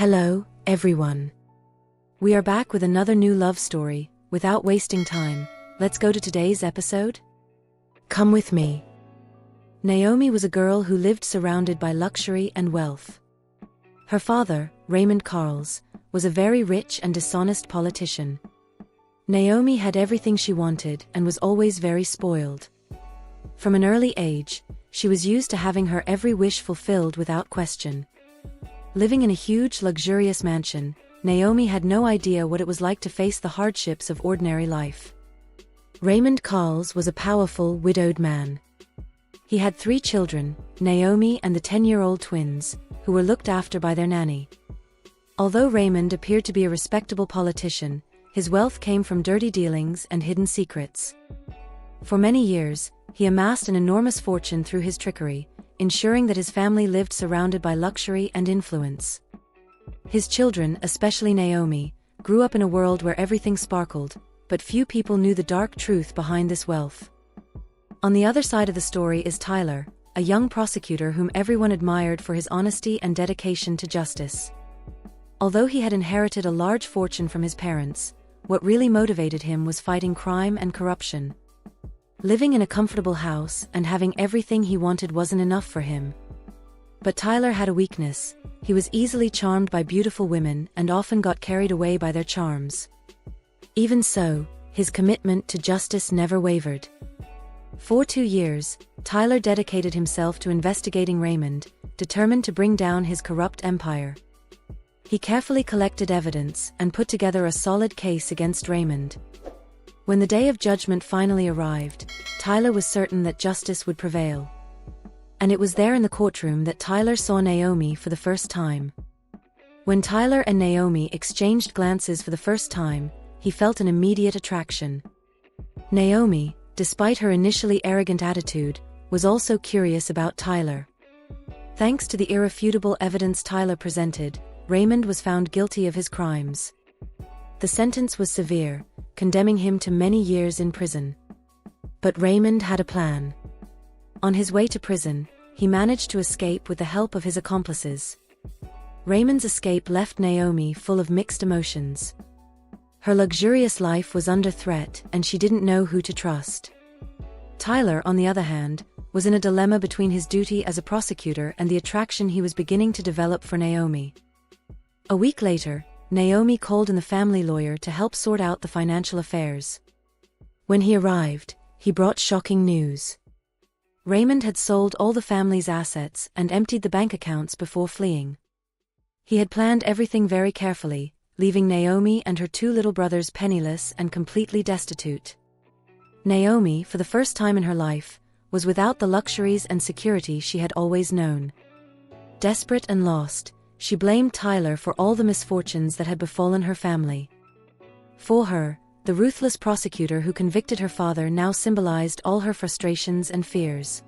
Hello, everyone. We are back with another new love story. Without wasting time, let's go to today's episode. Come with me. Naomi was a girl who lived surrounded by luxury and wealth. Her father, Raymond Carles, was a very rich and dishonest politician. Naomi had everything she wanted and was always very spoiled. From an early age, she was used to having her every wish fulfilled without question. Living in a huge, luxurious mansion, Naomi had no idea what it was like to face the hardships of ordinary life. Raymond Carles was a powerful, widowed man. He had 3 children, Naomi and the 10-year-old twins, who were looked after by their nanny. Although Raymond appeared to be a respectable politician, his wealth came from dirty dealings and hidden secrets. For many years, he amassed an enormous fortune through his trickery, ensuring that his family lived surrounded by luxury and influence. His children, especially Naomi, grew up in a world where everything sparkled, but few people knew the dark truth behind this wealth. On the other side of the story is Tyler, a young prosecutor whom everyone admired for his honesty and dedication to justice. Although he had inherited a large fortune from his parents, what really motivated him was fighting crime and corruption. Living in a comfortable house and having everything he wanted wasn't enough for him. But Tyler had a weakness. He was easily charmed by beautiful women and often got carried away by their charms. Even so, his commitment to justice never wavered. For 2 years, Tyler dedicated himself to investigating Raymond, determined to bring down his corrupt empire. He carefully collected evidence and put together a solid case against Raymond. When the day of judgment finally arrived, Tyler was certain that justice would prevail. And it was there in the courtroom that Tyler saw Naomi for the first time. When Tyler and Naomi exchanged glances for the first time, he felt an immediate attraction. Naomi, despite her initially arrogant attitude, was also curious about Tyler. Thanks to the irrefutable evidence Tyler presented, Raymond was found guilty of his crimes. The sentence was severe, condemning him to many years in prison. But Raymond had a plan. On his way to prison, he managed to escape with the help of his accomplices. Raymond's escape left Naomi full of mixed emotions. Her luxurious life was under threat and she didn't know who to trust. Tyler, on the other hand, was in a dilemma between his duty as a prosecutor and the attraction he was beginning to develop for Naomi. A week later, Naomi called in the family lawyer to help sort out the financial affairs. When he arrived, he brought shocking news. Raymond had sold all the family's assets and emptied the bank accounts before fleeing. He had planned everything very carefully, leaving Naomi and her 2 little brothers penniless and completely destitute. Naomi, for the first time in her life, was without the luxuries and security she had always known. Desperate and lost, she blamed Tyler for all the misfortunes that had befallen her family. For her, the ruthless prosecutor who convicted her father now symbolized all her frustrations and fears.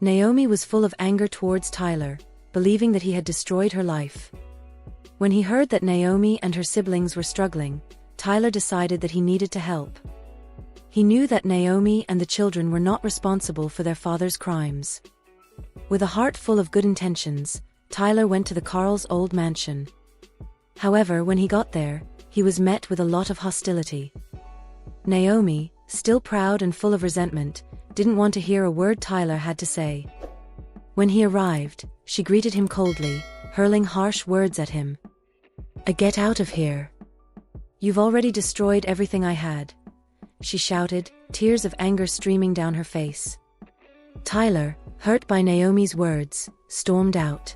Naomi was full of anger towards Tyler, believing that he had destroyed her life. When he heard that Naomi and her siblings were struggling, Tyler decided that he needed to help. He knew that Naomi and the children were not responsible for their father's crimes. With a heart full of good intentions, Tyler went to the Carles' old mansion. However, when he got there, he was met with a lot of hostility. Naomi, still proud and full of resentment, didn't want to hear a word Tyler had to say. When he arrived, she greeted him coldly, hurling harsh words at him. "Get out of here. You've already destroyed everything I had," she shouted, tears of anger streaming down her face. Tyler, hurt by Naomi's words, stormed out.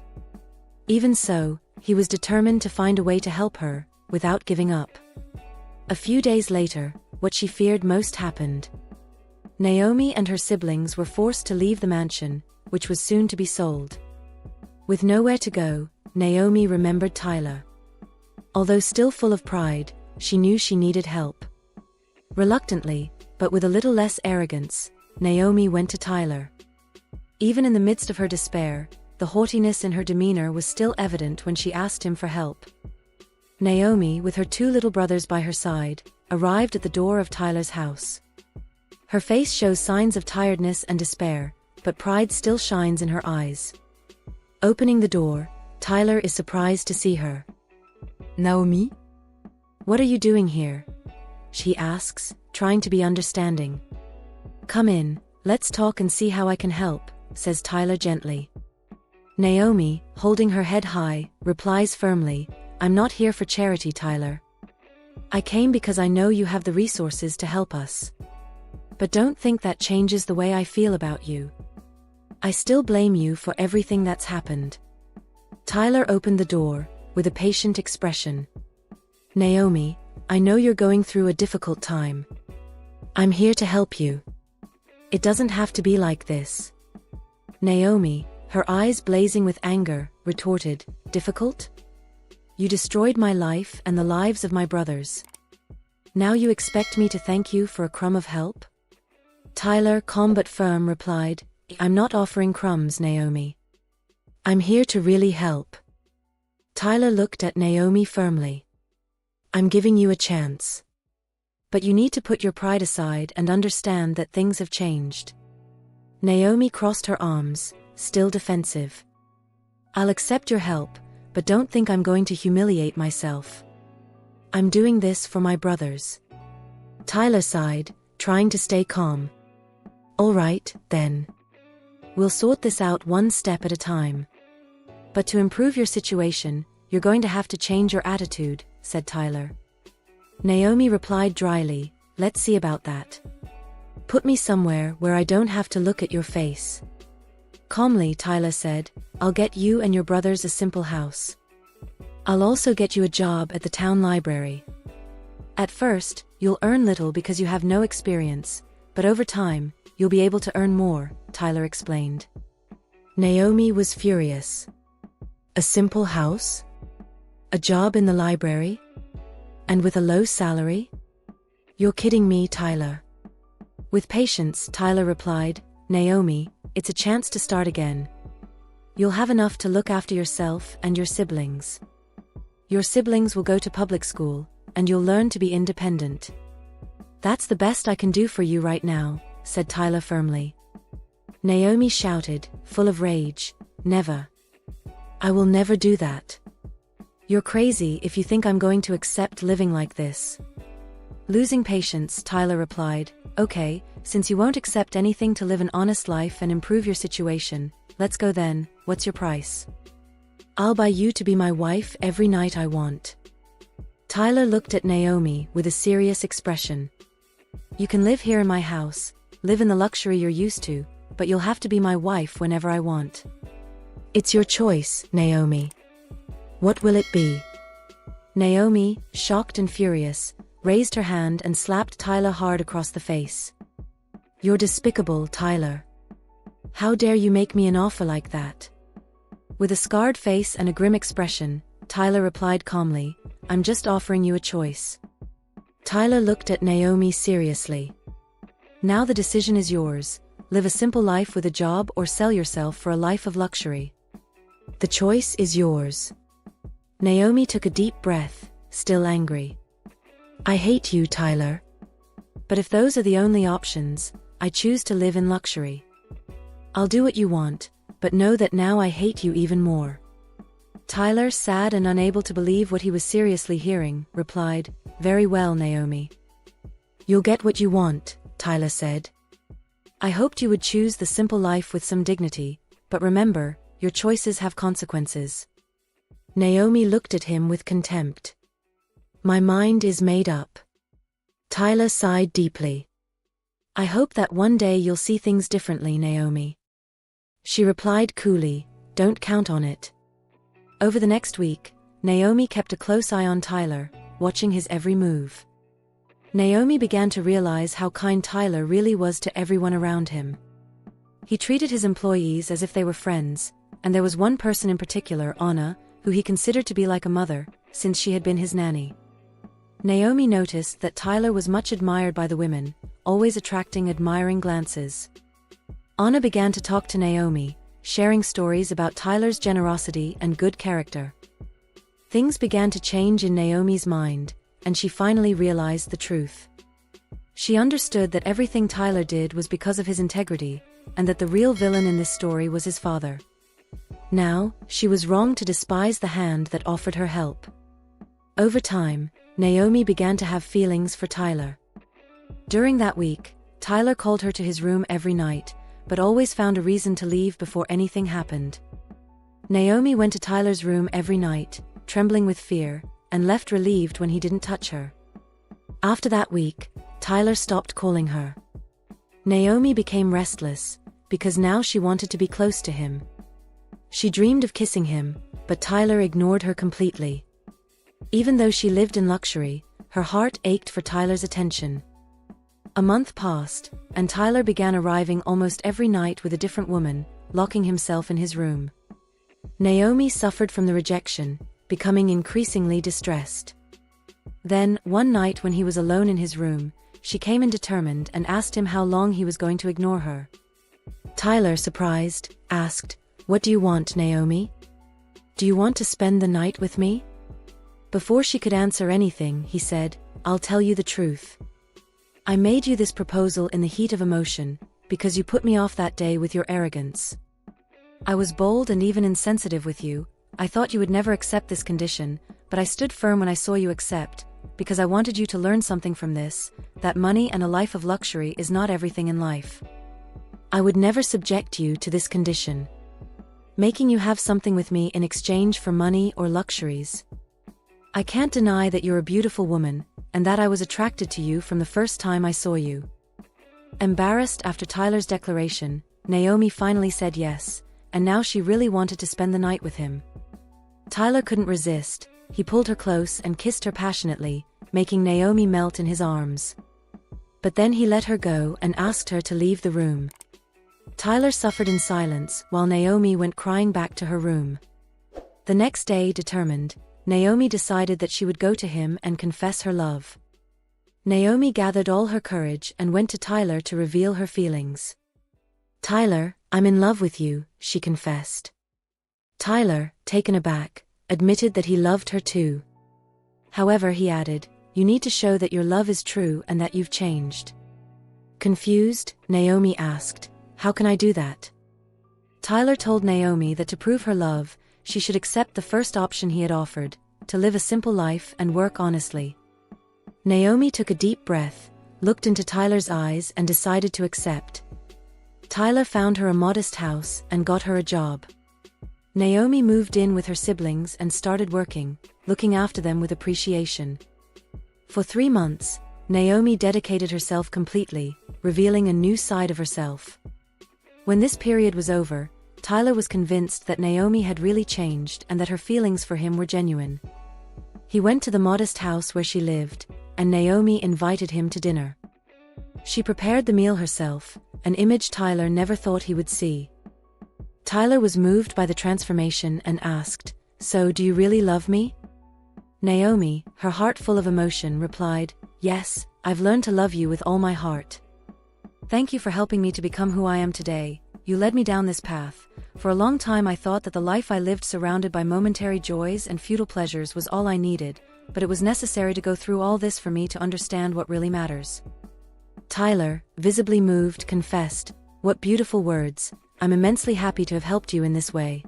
Even so, he was determined to find a way to help her, without giving up. A few days later, what she feared most happened. Naomi and her siblings were forced to leave the mansion, which was soon to be sold. With nowhere to go, Naomi remembered Tyler. Although still full of pride, she knew she needed help. Reluctantly, but with a little less arrogance, Naomi went to Tyler. Even in the midst of her despair, the haughtiness in her demeanor was still evident when she asked him for help. Naomi, with her 2 little brothers by her side, arrived at the door of Tyler's house. Her face shows signs of tiredness and despair, but pride still shines in her eyes. Opening the door, Tyler is surprised to see her. Naomi? What are you doing here? She asks, trying to be understanding. Come in, let's talk and see how I can help, says Tyler gently. Naomi, holding her head high, replies firmly, I'm not here for charity, Tyler. I came because I know you have the resources to help us. But don't think that changes the way I feel about you. I still blame you for everything that's happened. Tyler opened the door, with a patient expression. Naomi, I know you're going through a difficult time. I'm here to help you. It doesn't have to be like this. Naomi, her eyes blazing with anger, retorted, difficult? You destroyed my life and the lives of my brothers. Now you expect me to thank you for a crumb of help? Tyler, calm but firm, replied, I'm not offering crumbs, Naomi. I'm here to really help. Tyler looked at Naomi firmly. I'm giving you a chance. But you need to put your pride aside and understand that things have changed. Naomi crossed her arms, still defensive. I'll accept your help, but don't think I'm going to humiliate myself. I'm doing this for my brothers. Tyler sighed, trying to stay calm. All right, then. We'll sort this out one step at a time. But to improve your situation, you're going to have to change your attitude, said Tyler. Naomi replied dryly, let's see about that. Put me somewhere where I don't have to look at your face. Calmly, Tyler said, I'll get you and your brothers a simple house. I'll also get you a job at the town library. At first, you'll earn little because you have no experience, but over time, you'll be able to earn more, Tyler explained. Naomi was furious. A simple house? A job in the library? And with a low salary? You're kidding me, Tyler. With patience, Tyler replied, Naomi, it's a chance to start again. You'll have enough to look after yourself and your siblings. Your siblings will go to public school, and you'll learn to be independent. That's the best I can do for you right now, said Tyler firmly. Naomi shouted, full of rage, never. I will never do that. You're crazy if you think I'm going to accept living like this. Losing patience, Tyler replied, okay, since you won't accept anything to live an honest life and improve your situation, let's go then, what's your price? I'll buy you to be my wife every night I want. Tyler looked at Naomi with a serious expression. You can live here in my house, live in the luxury you're used to, but you'll have to be my wife whenever I want. It's your choice, Naomi. What will it be? Naomi, shocked and furious, raised her hand and slapped Tyler hard across the face. You're despicable, Tyler. How dare you make me an offer like that? With a scarred face and a grim expression, Tyler replied calmly, I'm just offering you a choice. Tyler looked at Naomi seriously. Now the decision is yours, live a simple life with a job or sell yourself for a life of luxury. The choice is yours. Naomi took a deep breath, still angry. I hate you, Tyler. But if those are the only options, I choose to live in luxury. I'll do what you want, but know that now I hate you even more. Tyler, sad and unable to believe what he was seriously hearing, replied, Very well, Naomi. You'll get what you want, Tyler said. I hoped you would choose the simple life with some dignity, but remember, your choices have consequences. Naomi looked at him with contempt. My mind is made up. Tyler sighed deeply. I hope that one day you'll see things differently, Naomi. She replied coolly, Don't count on it. Over the next week, Naomi kept a close eye on Tyler, watching his every move. Naomi began to realize how kind Tyler really was to everyone around him. He treated his employees as if they were friends, and there was one person in particular, Anna, who he considered to be like a mother, since she had been his nanny. Naomi noticed that Tyler was much admired by the women, always attracting admiring glances. Anna began to talk to Naomi, sharing stories about Tyler's generosity and good character. Things began to change in Naomi's mind, and she finally realized the truth. She understood that everything Tyler did was because of his integrity, and that the real villain in this story was his father. Now, she was wrong to despise the hand that offered her help. Over time, Naomi began to have feelings for Tyler. During that week, Tyler called her to his room every night, but always found a reason to leave before anything happened. Naomi went to Tyler's room every night, trembling with fear, and left relieved when he didn't touch her. After that week, Tyler stopped calling her. Naomi became restless, because now she wanted to be close to him. She dreamed of kissing him, but Tyler ignored her completely. Even though she lived in luxury, her heart ached for Tyler's attention. A month passed, and Tyler began arriving almost every night with a different woman, locking himself in his room. Naomi suffered from the rejection, becoming increasingly distressed. Then, one night when he was alone in his room, she came in determined and asked him how long he was going to ignore her. Tyler, surprised, asked, "What do you want, Naomi? Do you want to spend the night with me?" Before she could answer anything, he said, "I'll tell you the truth. I made you this proposal in the heat of emotion, because you put me off that day with your arrogance. I was bold and even insensitive with you. I thought you would never accept this condition, but I stood firm when I saw you accept, because I wanted you to learn something from this, that money and a life of luxury is not everything in life. I would never subject you to this condition, making you have something with me in exchange for money or luxuries. I can't deny that you're a beautiful woman, and that I was attracted to you from the first time I saw you." Embarrassed after Tyler's declaration, Naomi finally said yes, and now she really wanted to spend the night with him. Tyler couldn't resist. He pulled her close and kissed her passionately, making Naomi melt in his arms. But then he let her go and asked her to leave the room. Tyler suffered in silence while Naomi went crying back to her room. The next day, determined, Naomi decided that she would go to him and confess her love. Naomi gathered all her courage and went to Tyler to reveal her feelings. "Tyler, I'm in love with you," she confessed. Tyler, taken aback, admitted that he loved her too. However, he added, "You need to show that your love is true and that you've changed." Confused, Naomi asked, "How can I do that?" Tyler told Naomi that to prove her love, she should accept the first option he had offered, to live a simple life and work honestly. Naomi took a deep breath, looked into Tyler's eyes and decided to accept. Tyler found her a modest house and got her a job. Naomi moved in with her siblings and started working, looking after them with appreciation. For 3 months, Naomi dedicated herself completely, revealing a new side of herself. When this period was over, Tyler was convinced that Naomi had really changed and that her feelings for him were genuine. He went to the modest house where she lived, and Naomi invited him to dinner. She prepared the meal herself, an image Tyler never thought he would see. Tyler was moved by the transformation and asked, "So do you really love me?" Naomi, her heart full of emotion, replied, "Yes, I've learned to love you with all my heart. Thank you for helping me to become who I am today. You led me down this path. For a long time I thought that the life I lived surrounded by momentary joys and futile pleasures was all I needed, but it was necessary to go through all this for me to understand what really matters." Tyler, visibly moved, confessed, "What beautiful words. I'm immensely happy to have helped you in this way.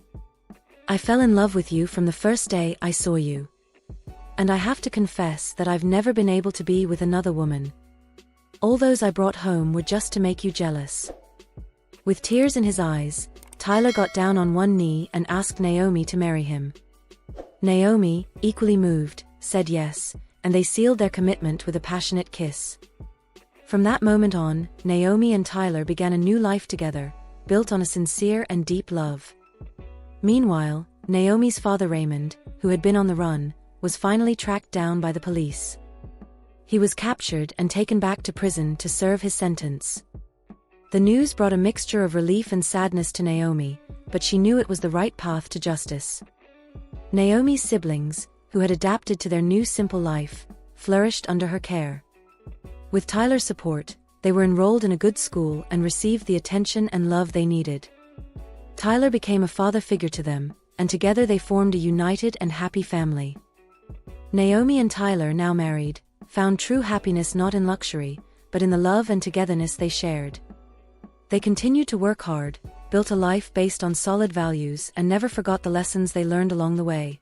I fell in love with you from the first day I saw you. And I have to confess that I've never been able to be with another woman. All those I brought home were just to make you jealous." With tears in his eyes, Tyler got down on one knee and asked Naomi to marry him. Naomi, equally moved, said yes, and they sealed their commitment with a passionate kiss. From that moment on, Naomi and Tyler began a new life together, built on a sincere and deep love. Meanwhile, Naomi's father Raymond, who had been on the run, was finally tracked down by the police. He was captured and taken back to prison to serve his sentence. The news brought a mixture of relief and sadness to Naomi, but she knew it was the right path to justice. Naomi's siblings, who had adapted to their new simple life, flourished under her care. With Tyler's support, they were enrolled in a good school and received the attention and love they needed. Tyler became a father figure to them, and together they formed a united and happy family. Naomi and Tyler, now married, found true happiness not in luxury, but in the love and togetherness they shared. They continued to work hard, built a life based on solid values, and never forgot the lessons they learned along the way.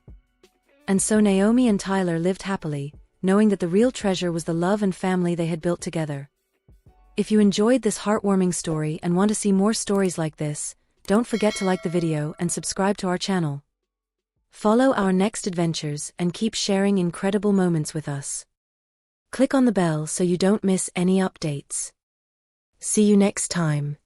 And so Naomi and Tyler lived happily, knowing that the real treasure was the love and family they had built together. If you enjoyed this heartwarming story and want to see more stories like this, don't forget to like the video and subscribe to our channel. Follow our next adventures and keep sharing incredible moments with us. Click on the bell so you don't miss any updates. See you next time.